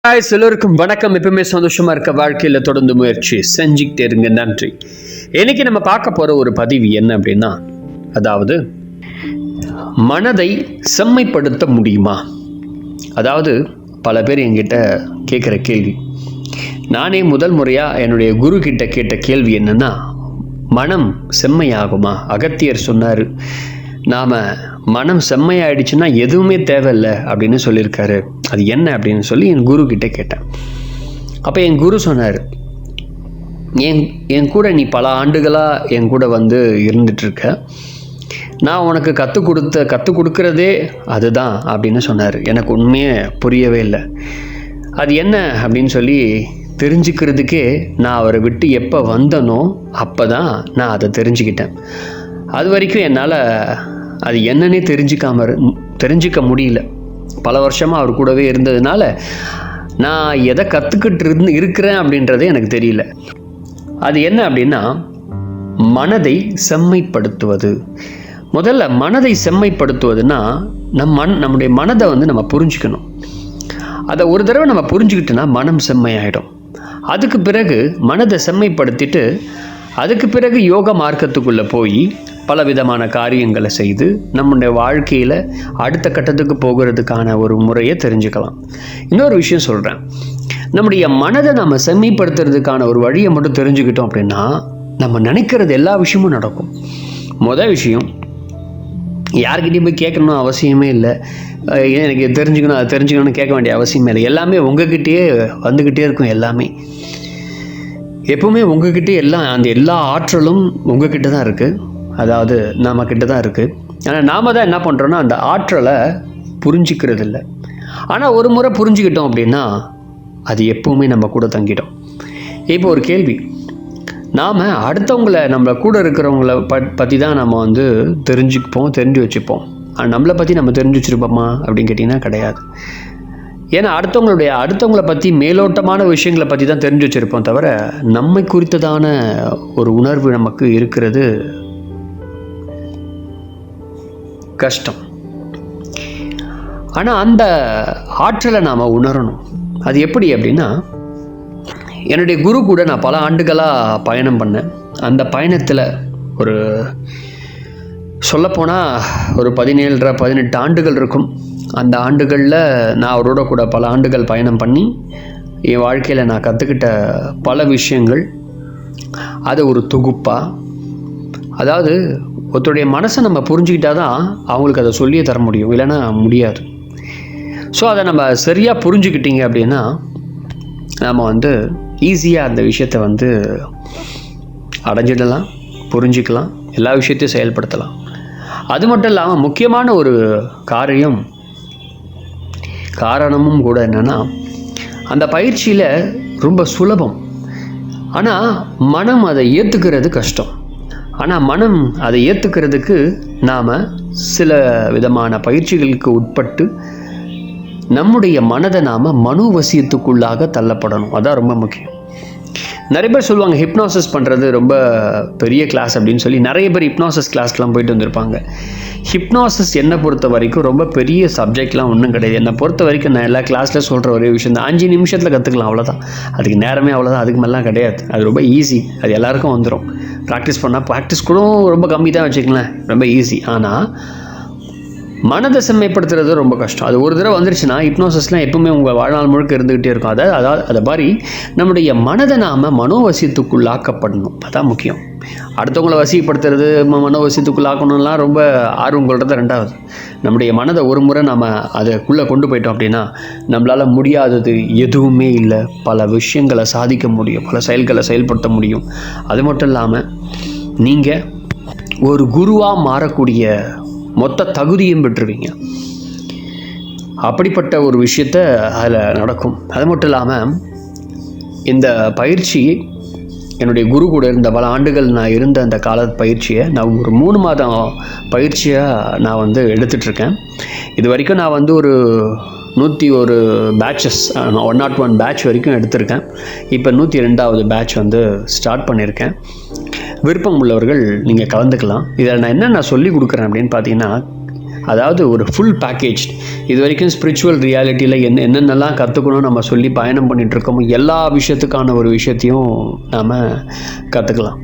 எல்லோருக்கும் வணக்கம். எப்பவுமே சந்தோஷமா இருக்க வாழ்க்கையில தொடர்ந்து முயற்சி செஞ்சுக்கிட்டே இருங்க. நன்றி. இன்னைக்கு நம்ம பார்க்க போற ஒரு பதிவு என்ன அப்படின்னா, அதாவது மனதை செம்மைப்படுத்த முடியுமா? அதாவது பல பேர் என்கிட்ட கேட்குற கேள்வி, நானே முதல் முறையாக என்னுடைய குரு கிட்ட கேட்ட கேள்வி என்னன்னா, மனம் செம்மையாகுமா? அகத்தியர் சொன்னார், நாம் மனம் செம்மையாயிடுச்சுன்னா எதுவுமே தேவையில்லை அப்படின்னு சொல்லியிருக்காரு. அது என்ன அப்படின்னு சொல்லி என் குரு கிட்டே கேட்டேன். அப்போ என் குரு சொன்னார், என் கூட நீ பல ஆண்டுகளாக என் கூட இருந்துகிட்ருக்க, நான் உனக்கு கற்றுக் கொடுக்குறதே அதுதான் அப்படின்னு சொன்னார். எனக்கு உண்மையே புரியவே இல்லை. அது என்ன அப்படின்னு சொல்லி தெரிஞ்சுக்கிறதுக்கே நான் அவரை விட்டு எப்போ வந்தனோ அப்போ தான் நான் அதை தெரிஞ்சுக்கிட்டேன். அது வரைக்கும் என்னால் அது என்னன்னே தெரிஞ்சிக்க முடியல. பல வருஷமாக அவர் கூடவே இருந்ததுனால நான் எதை கற்றுக்கிட்டு இருக்கிறேன் அப்படின்றதே எனக்கு தெரியல. அது என்ன அப்படின்னா, மனதை செம்மைப்படுத்துவது. முதல்ல மனதை செம்மைப்படுத்துவதுன்னா நம்முடைய மனதை நம்ம புரிஞ்சுக்கணும். அதை ஒரு தடவை நம்ம புரிஞ்சுக்கிட்டோன்னா மனம் செம்மையாயிடும். அதுக்கு பிறகு மனதை செம்மைப்படுத்திட்டு அதுக்கு பிறகு யோக மார்க்கத்துக்குள்ளே போய் பல விதமான காரியங்களை செய்து நம்முடைய வாழ்க்கையில் அடுத்த கட்டத்துக்கு போகிறதுக்கான ஒரு முறையை தெரிஞ்சுக்கலாம். இன்னொரு விஷயம் சொல்கிறேன், நம்முடைய மனதை நம்ம செம்மைப்படுத்துறதுக்கான ஒரு வழியை மட்டும் தெரிஞ்சுக்கிட்டோம் அப்படின்னா நம்ம நினைக்கிறது எல்லா விஷயமும் நடக்கும். முதல் விஷயம், யார்கிட்டையும் போய் கேட்கணும் அவசியமே இல்லை. எனக்கு தெரிஞ்சுக்கணும் அதை தெரிஞ்சுக்கணும்னு கேட்க வேண்டிய அவசியமே இல்லை. எல்லாமே உங்ககிட்டயே வந்துக்கிட்டே இருக்கும். எல்லாமே எப்பவுமே உங்ககிட்டே அந்த எல்லா ஆற்றலும் உங்ககிட்ட தான் இருக்குது. அதாவது நம்மக்கிட்ட தான் இருக்குது. ஆனால் நாம் தான் என்ன பண்ணுறோன்னா அந்த ஆற்றலை புரிஞ்சிக்கிறது இல்லை. ஆனால் ஒரு முறை புரிஞ்சுக்கிட்டோம் அப்படின்னா அது எப்பவுமே நம்ம கூட தங்கிடும். இப்போ ஒரு கேள்வி, நாம் அடுத்தவங்களை நம்ம கூட இருக்கிறவங்கள பற்றி தான் நம்ம தெரிஞ்சு வச்சுப்போம். ஆனால் நம்மளை பற்றி நம்ம தெரிஞ்சு வச்சுருப்போமா அப்படின்னு கேட்டிங்கன்னா கிடையாது. ஏன்னா அடுத்தவங்களை பற்றி மேலோட்டமான விஷயங்களை பற்றி தான் தெரிஞ்சு வச்சுருப்போம் தவிர நம்மை குறித்ததான ஒரு உணர்வு நமக்கு இருக்கிறது கஷ்டம். ஆனால் அந்த ஆற்றலை நாம் உணரணும். அது எப்படி அப்படின்னா, என்னுடைய குரு கூட நான் பல ஆண்டுகளாக பயணம் பண்ணேன். அந்த பயணத்தில் ஒரு சொல்லப்போனால் ஒரு 17 ஆண்டுகள் இருக்கும். அந்த ஆண்டுகளில் நான் அவரோட கூட பல ஆண்டுகள் பயணம் பண்ணி என் வாழ்க்கையில் நான் கற்றுக்கிட்ட பல விஷயங்கள், அது ஒரு தொகுப்பாக, அதாவது ஒருத்தருடைய மனசை நம்ம புரிஞ்சுக்கிட்டா தான் அவங்களுக்கு அதை சொல்லியே தர முடியும், இல்லைன்னா முடியாது. ஸோ அதை நம்ம சரியாக புரிஞ்சுக்கிட்டீங்க அப்படின்னா நம்ம ஈஸியாக அந்த விஷயத்தை அடைஞ்சிடலாம், புரிஞ்சிக்கலாம், எல்லா விஷயத்தையும் செயல்படுத்தலாம். அது மட்டும் இல்லாமல் முக்கியமான ஒரு காரணமும் கூட என்னென்னா, அந்த பயிற்சியில் ரொம்ப சுலபம், ஆனால் மனம் அதை ஏற்றுக்கிறது கஷ்டம். ஆனால் மனம் அதை ஏற்றுக்கிறதுக்கு நாம் சில விதமான பயிற்சிகளுக்கு உட்பட்டு நம்முடைய மனதை நாம் மனோவசியத்துக்குள்ளாக தள்ளப்படணும். அதான் ரொம்ப முக்கியம். நிறைய பேர் சொல்லுவாங்க ஹிப்னாசிஸ் பண்ணுறது ரொம்ப பெரிய கிளாஸ் அப்படின்னு சொல்லி. நிறைய பேர் ஹிப்னாசிஸ் கிளாஸ்க்கெலாம் போயிட்டு வந்திருப்பாங்க. ஹிப்னாசிஸ் என்னை பொறுத்த வரைக்கும் ரொம்ப பெரிய சப்ஜெக்ட்லாம் ஒன்றும் கிடையாது. என்னை பொறுத்த வரைக்கும் நான் எல்லா கிளாஸில் சொல்கிற ஒரே விஷயம் தான், 5 நிமிஷத்தில் கற்றுக்கலாம், அவ்வளோதான். அதுக்கு நேரமே அவ்வளோதான், அதுக்கு மேலாம் கிடையாது. அது ரொம்ப ஈஸி, அது எல்லாருக்கும் வந்துடும். ப்ராக்டிஸ் கூட ரொம்ப கம்மி தான் வச்சுக்கலாம், ரொம்ப ஈஸி. ஆனால் மனதை செம்மைப்படுத்துறது ரொம்ப கஷ்டம். அது ஒரு தடவை வந்துருச்சுன்னா ஹிப்னாசிஸ்லாம் எப்பவுமே உங்கள் வாழ்நாள் முழுக்க இருந்துக்கிட்டே இருக்கும். அதை மாதிரி நம்முடைய மனதை நாம் மனோவசியத்துக்குள்ளாக்கப்படணும். அதான் முக்கியம். அடுத்தவங்களை வசிப்படுத்துறது, மனோவசியத்துக்குள்ளாக்கணும்லாம் ரொம்ப ஆர்வம் கொள்றது ரெண்டாவது. நம்முடைய மனதை ஒரு முறை நம்ம அதுக்குள்ளே கொண்டு போயிட்டோம் அப்படின்னா நம்மளால் முடியாதது எதுவுமே இல்லை. பல விஷயங்களை சாதிக்க முடியும், பல செயல்களை செயல்படுத்த முடியும். அது மட்டும் இல்லாமல் நீங்கள் ஒரு குருவாக மாறக்கூடிய மொத்த தகுதியும் பெற்றுவீங்க. அப்படிப்பட்ட ஒரு விஷயத்தை அதில் நடக்கும். அது மட்டும் இல்லாமல் இந்த பயிற்சி என்னுடைய குரு கூட இருந்த பல ஆண்டுகள் நான் இருந்த அந்த கால பயிற்சியை நான் ஒரு 3 மாதம் பயிற்சியாக நான் எடுத்துகிட்ருக்கேன். இது வரைக்கும் நான் ஒரு 101 பேட்சஸ், 101 பேட்ச் வரைக்கும் எடுத்திருக்கேன். இப்போ 102வது பேட்ச் ஸ்டார்ட் பண்ணியிருக்கேன். விருப்பம் உள்ளவர்கள் நீங்கள் கலந்துக்கலாம். இதில் நான் என்னென்ன சொல்லி கொடுக்குறேன் அப்படின்னு பார்த்தீங்கன்னா, அதாவது ஒரு ஃபுல் பேக்கேஜ். இது வரைக்கும் ஸ்பிரிச்சுவல் ரியாலிட்டியில் என்னென்னலாம் கற்றுக்கணும் நம்ம சொல்லி பயணம் பண்ணிகிட்ருக்கோமோ எல்லா விஷயத்துக்கான ஒரு விஷயத்தையும் நாம் கற்றுக்கலாம்.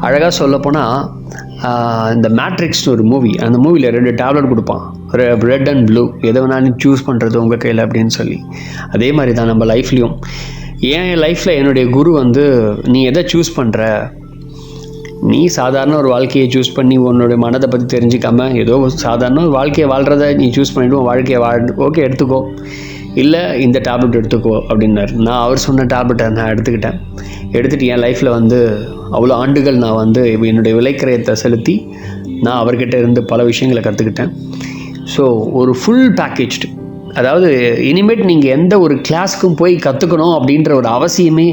அழகாக சொல்லப்போனால் இந்த மேட்ரிக்ஸ்னு ஒரு மூவி, அந்த மூவியில் 2 டேப்லெட் கொடுப்பான், ரெட் அண்ட் ப்ளூ, எதை வேணாலும் சூஸ் பண்ணுறது உங்கள் கையில் அப்படின்னு சொல்லி. அதே மாதிரி தான் நம்ம லைஃப்லேயும். என் லைஃப்பில் என்னுடைய குரு வந்து, நீ எதை சூஸ் பண்ணுற, நீ சாதாரண ஒரு வாழ்க்கையை சூஸ் பண்ணி உன்னுடைய மனதை பற்றி தெரிஞ்சிக்காமல் ஏதோ சாதாரண ஒரு வாழ்க்கையை வாழ்கிறத நீ சூஸ் பண்ணிவிட்டு உன் வாழ்க்கையை ஓகே எடுத்துக்கோ, இல்லை இந்த டேப்லெட் எடுத்துக்கோ அப்படின்னாரு. நான் அவர் சொன்ன டேப்லெட்டை நான் எடுத்துகிட்டு என் லைஃப்பில் வந்து அவ்வளோ ஆண்டுகள் நான் வந்து என்னுடைய விலைக்கிரயத்தை செலுத்தி நான் அவர்கிட்ட இருந்து பல விஷயங்களை கற்றுக்கிட்டேன். ஸோ ஒரு ஃபுல் பேக்கேஜ்டு, அதாவது இனிமேட் நீங்கள் எந்த ஒரு கிளாஸ்க்கும் போய் கற்றுக்கணும் அப்படின்ற ஒரு அவசியமே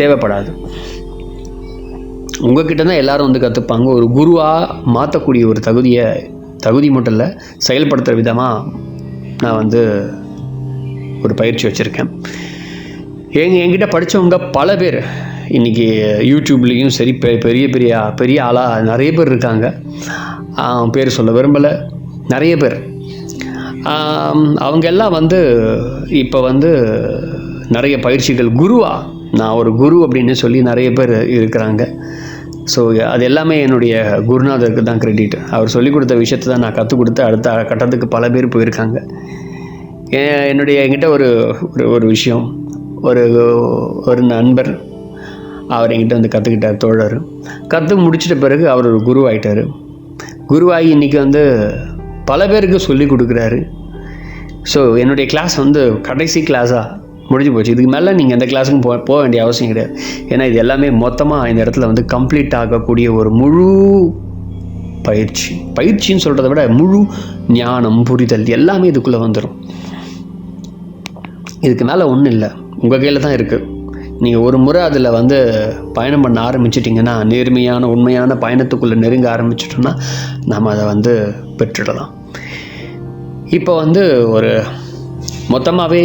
தேவைப்படாது. உங்ககிட்ட தான் எல்லோரும் வந்து கற்றுப்பாங்க. ஒரு குருவாக மாற்றக்கூடிய ஒரு தகுதி மட்டும் இல்லை, செயல்படுத்துகிற விதமாக நான் வந்து ஒரு பயிற்சி வச்சுருக்கேன். என்கிட்ட படித்தவங்க பல பேர் இன்றைக்கி யூடியூப்லேயும் சரி பெரிய ஆளாக நிறைய பேர் இருக்காங்க. பேர் சொல்ல விரும்பலை, நிறைய பேர். அவங்க எல்லாம் வந்து இப்போ வந்து நிறைய பயிற்சிகள் குருவாக, நான் ஒரு குரு அப்படின்னு சொல்லி நிறைய பேர் இருக்கிறாங்க. ஸோ அது எல்லாமே என்னுடைய குருநாதருக்கு தான் கிரெடிட். அவர் சொல்லிக் கொடுத்த விஷயத்தை தான் நான் கற்றுக் கொடுத்து அடுத்த கட்டத்துக்கு பல பேர் போயிருக்காங்க. என்கிட்ட ஒரு விஷயம், ஒரு நண்பர் அவர் என்கிட்ட வந்து கற்றுக்கிட்டார், தோழர். கற்று முடிச்சிட்ட பிறகு அவர் ஒரு குரு ஆகிட்டார். குருவாகி இன்றைக்கி வந்து பல பேருக்கு சொல்லிக் கொடுக்குறாரு. ஸோ என்னுடைய கிளாஸ் வந்து கடைசி கிளாஸாக முடிஞ்சு போச்சு. இதுக்கு மேலே நீங்கள் எந்த கிளாஸுக்கும் போக வேண்டிய அவசியம் கிடையாது. ஏன்னா இது எல்லாமே மொத்தமாக இந்த இடத்துல வந்து கம்ப்ளீட் ஆகக்கூடிய ஒரு முழு பயிற்சின்னு சொல்கிறத விட முழு ஞானம், புரிதல் எல்லாமே இதுக்குள்ளே வந்துடும். இதுக்கு மேலே ஒன்றும் இல்லை, உங்கள் கையில் தான் இருக்குது. நீங்கள் ஒரு முறை அதில் வந்து பயணம் பண்ண ஆரம்பிச்சிட்டிங்கன்னா, நேர்மையான உண்மையான பயணத்துக்குள்ளே நெருங்க ஆரம்பிச்சிட்டோம்னா நம்ம அதை வந்து பெற்றுடலாம். இப்போ வந்து ஒரு மொத்தமாகவே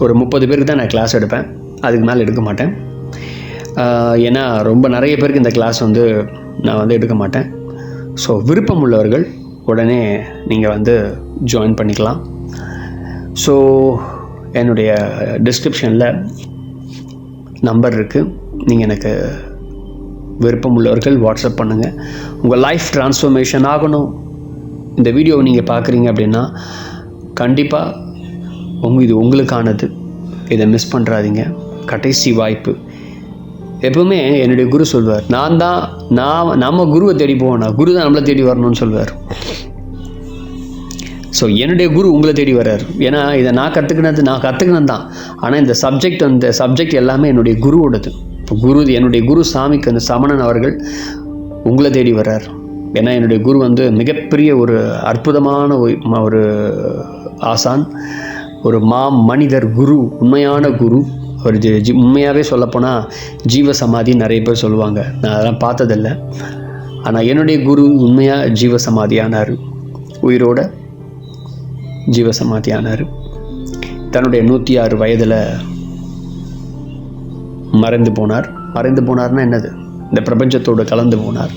ஒரு 30 பேருக்கு தான் நான் கிளாஸ் எடுப்பேன், அதுக்கு மேலே எடுக்க மாட்டேன். ஏன்னா ரொம்ப நிறைய பேருக்கு இந்த கிளாஸ் வந்து நான் வந்து எடுக்க மாட்டேன். ஸோ விருப்பம் உள்ளவர்கள் உடனே நீங்கள் வந்து ஜாயின் பண்ணிக்கலாம். ஸோ என்னுடைய டிஸ்கிரிப்ஷனில் நம்பர் இருக்குது, நீங்கள் எனக்கு விருப்பம் உள்ளவர்கள் வாட்ஸ்அப் பண்ணுங்கள். உங்கள் லைஃப் ட்ரான்ஸ்ஃபர்மேஷன் ஆகணும், இந்த வீடியோவை நீங்கள் பார்க்குறீங்க அப்படின்னா கண்டிப்பாக இது உங்களுக்கானது. இதை மிஸ் பண்ணுறாதீங்க, கடைசி வாய்ப்பு. எப்பவுமே என்னுடைய குரு சொல்வார், நம்ம குருவை தேடி போவோம், குரு தான் நம்மளை தேடி வரணும்னு சொல்வார். ஸோ என்னுடைய குரு உங்களை தேடி வர்றார். ஏன்னா இதை நான் கற்றுக்கினது தான். ஆனால் இந்த சப்ஜெக்ட் எல்லாமே என்னுடைய குருவோடது. இப்போ என்னுடைய குரு சாமிக்கு அந்த சமணன் அவர்கள் உங்களை தேடி வர்றார். ஏன்னா என்னுடைய குரு வந்து மிகப்பெரிய ஒரு அற்புதமான ஒரு ஆசான், ஒரு மனிதர் குரு, உண்மையான குரு. ஒரு உண்மையாகவே சொல்லப்போனால் ஜீவசமாதி நிறைய பேர் சொல்லுவாங்க, நான் அதெல்லாம் பார்த்ததில்லை. ஆனால் என்னுடைய குரு உண்மையாக ஜீவசமாதியானார், உயிரோட ஜீவசமாதியானார். தன்னுடைய 106 வயதில் மறைந்து போனார்னா என்னது, இந்த பிரபஞ்சத்தோடு கலந்து போனார்.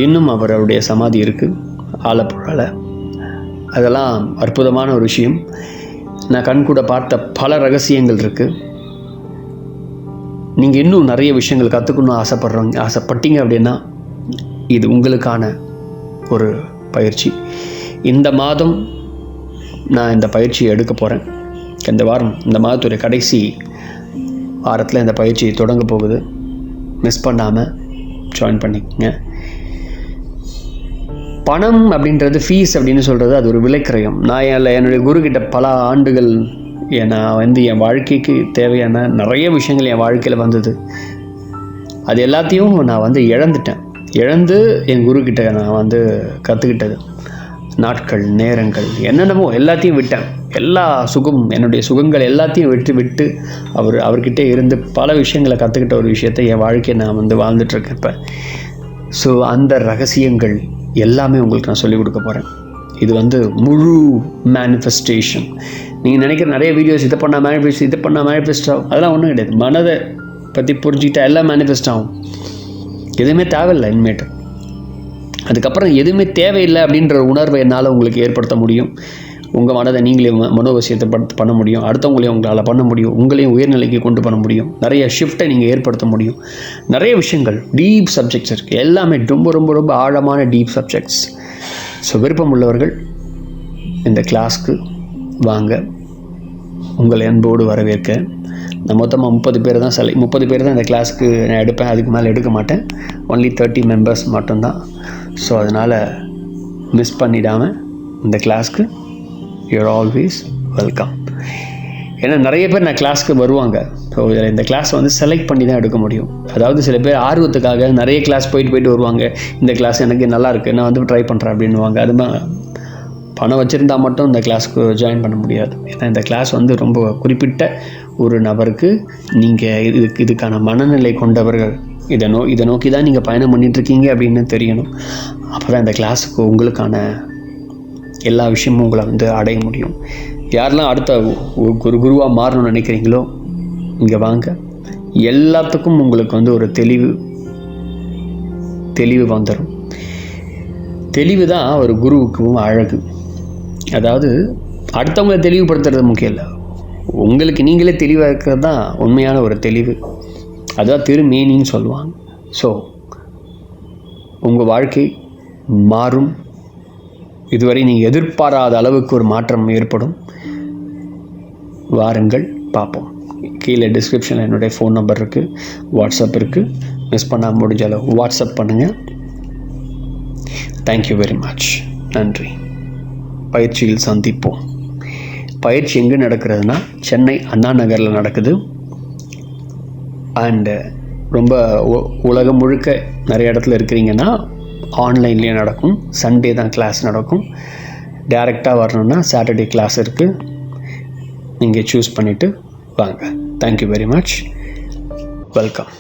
இன்னும் அவருடைய சமாதி இருக்குது ஆலப்புழாவில். அதெல்லாம் அற்புதமான ஒரு விஷயம். நான் கண்கூட பார்த்த பல ரகசியங்கள் இருக்குது. நீங்கள் இன்னும் நிறைய விஷயங்கள் கற்றுக்கணும்னு ஆசைப்பட்டீங்க அப்படின்னா இது உங்களுக்கான ஒரு பயிற்சி. இந்த மாதம் நான் இந்த பயிற்சியை எடுக்க போகிறேன். இந்த மாதத்துடைய கடைசி வாரத்தில் இந்த பயிற்சி தொடங்க போகுது. மிஸ் பண்ணாமல் ஜாயின் பண்ணிக்கங்க. பணம் அப்படின்றது, ஃபீஸ் அப்படின்னு சொல்கிறது, அது ஒரு விலைக்கிரயம். நான் என்னுடைய குருக்கிட்ட பல ஆண்டுகள் நான் வந்து என் வாழ்க்கைக்கு தேவையான நிறைய விஷயங்கள் என் வாழ்க்கையில் வந்தது. அது எல்லாத்தையும் நான் வந்து இழந்து என் குருக்கிட்ட நான் வந்து கற்றுக்கிட்டது. நாட்கள், நேரங்கள், என்னென்னமோ எல்லாத்தையும் விட்டேன். எல்லா என்னுடைய சுகங்கள் எல்லாத்தையும் விட்டு அவர்கிட்ட இருந்து பல விஷயங்களை கற்றுக்கிட்ட ஒரு விஷயத்தை என் வாழ்க்கையை நான் வந்து வாழ்ந்துட்டுருக்கேன் இப்போ. ஸோ அந்த ரகசியங்கள் எல்லாமே உங்களுக்கு நான் சொல்லிக் கொடுக்க போகிறேன். இது வந்து முழு மேனிஃபெஸ்டேஷன். நீங்கள் நினைக்கிற நிறைய வீடியோஸ் இதை பண்ணால் மேனிஃபெஸ்ட் ஆகும், அதெல்லாம் ஒன்றும் கிடையாது. மனதை பற்றி புரிஞ்சுக்கிட்டா எல்லாம் மேனிஃபெஸ்ட் ஆகும். எதுவுமே தேவையில்லை இனிமேட்டு. அதுக்கப்புறம் எதுவுமே தேவையில்லை அப்படின்ற உணர்வை என்னால் உங்களுக்கு ஏற்படுத்த முடியும். உங்கள் மனதை நீங்களே மனோவசியத்தை பண்ண முடியும். அடுத்தவங்களையும் உங்களால் பண்ண முடியும். உங்களையும் உயர்நிலைக்கு கொண்டு பண்ண முடியும். நிறைய ஷிஃப்ட்டை நீங்கள் ஏற்படுத்த முடியும். நிறைய விஷயங்கள், டீப் சப்ஜெக்ட்ஸ் இருக்குது. எல்லாமே ரொம்ப ரொம்ப ரொம்ப ஆழமான டீப் சப்ஜெக்ட்ஸ். ஸோ விருப்பம் உள்ளவர்கள் இந்த கிளாஸ்க்கு வாங்க. உங்களை அன்போடு வரவேற்க. நான் மொத்தமாக 30 பேர் தான் 30 பேர் தான் இந்த கிளாஸுக்கு நான் எடுப்பேன். அதுக்கு மேலே எடுக்க மாட்டேன். ஒன்லி 30 மெம்பர்ஸ் மட்டும்தான். ஸோ அதனால் மிஸ் பண்ணிடாமல் இந்த கிளாஸ்க்கு யூஆர் ஆல்வேஸ் வெல்கம். ஏன்னா நிறைய பேர் நான் கிளாஸ்க்கு வருவாங்க. ஸோ இந்த கிளாஸ் வந்து செலக்ட் பண்ணி தான் எடுக்க முடியும். அதாவது சில பேர் ஆர்வத்துக்காக நிறைய கிளாஸ் போயிட்டு வருவாங்க. இந்த கிளாஸ் எனக்கு நல்லா இருக்குது, நான் வந்து ட்ரை பண்ணுறேன் அப்படின்னுவாங்க. அதுமாதிரி பணம் வச்சுருந்தால் மட்டும் இந்த கிளாஸ்க்கு ஜாயின் பண்ண முடியாது. ஏன்னா இந்த கிளாஸ் வந்து ரொம்ப குறிப்பிட்ட ஒரு நபருக்கு, நீங்கள் இதுக்கான மனநிலை கொண்டவர்கள், இதை நோக்கி தான் நீங்கள் பயணம் பண்ணிகிட்ருக்கீங்க அப்படின்னு தெரியணும். அப்போ தான் இந்த கிளாஸுக்கு உங்களுக்கான எல்லா விஷயமும் உங்களை வந்து அடைய முடியும். யாரெல்லாம் அடுத்த ஒரு குருவாக மாறணும்னு நினைக்கிறீங்களோ இங்கே வாங்க. எல்லாத்துக்கும் உங்களுக்கு வந்து ஒரு தெளிவு வந்துடும். தெளிவு தான் ஒரு குருவுக்கும் அழகு. அதாவது அடுத்தவங்களை தெளிவுபடுத்துறது முக்கியம் இல்லை, உங்களுக்கு நீங்களே தெளிவாக இருக்கிறது தான் உண்மையான ஒரு தெளிவு. அதுதான் திருமேனின்னு சொல்லுவாங்க. ஸோ உங்கள் வாழ்க்கை மாறும். இதுவரை நீங்கள் எதிர்பாராத அளவுக்கு ஒரு மாற்றம் ஏற்படும். வாருங்கள், பார்ப்போம். கீழே டிஸ்கிரிப்ஷனில் என்னுடைய ஃபோன் நம்பர் இருக்குது, வாட்ஸ்அப் இருக்குது. மிஸ் பண்ணாமல் முடிஞ்ச அளவு வாட்ஸ்அப் பண்ணுங்கள். Thank you very much. நன்றி. பயிற்சியில் சந்திப்போம். பயிற்சி எங்கே நடக்கிறதுனா சென்னை அண்ணா நகரில் நடக்குது. அண்டு ரொம்ப உலகம் முழுக்க நிறைய இடத்துல இருக்கிறீங்கன்னா ஆன்லைன்லேயே நடக்கும். சண்டே தான் கிளாஸ் நடக்கும். டைரெக்டாக வரணுன்னா சாட்டர்டே கிளாஸ் இருக்குது. நீங்கள் சூஸ் பண்ணிவிட்டு வாங்க. Thank you very much. வெல்கம்.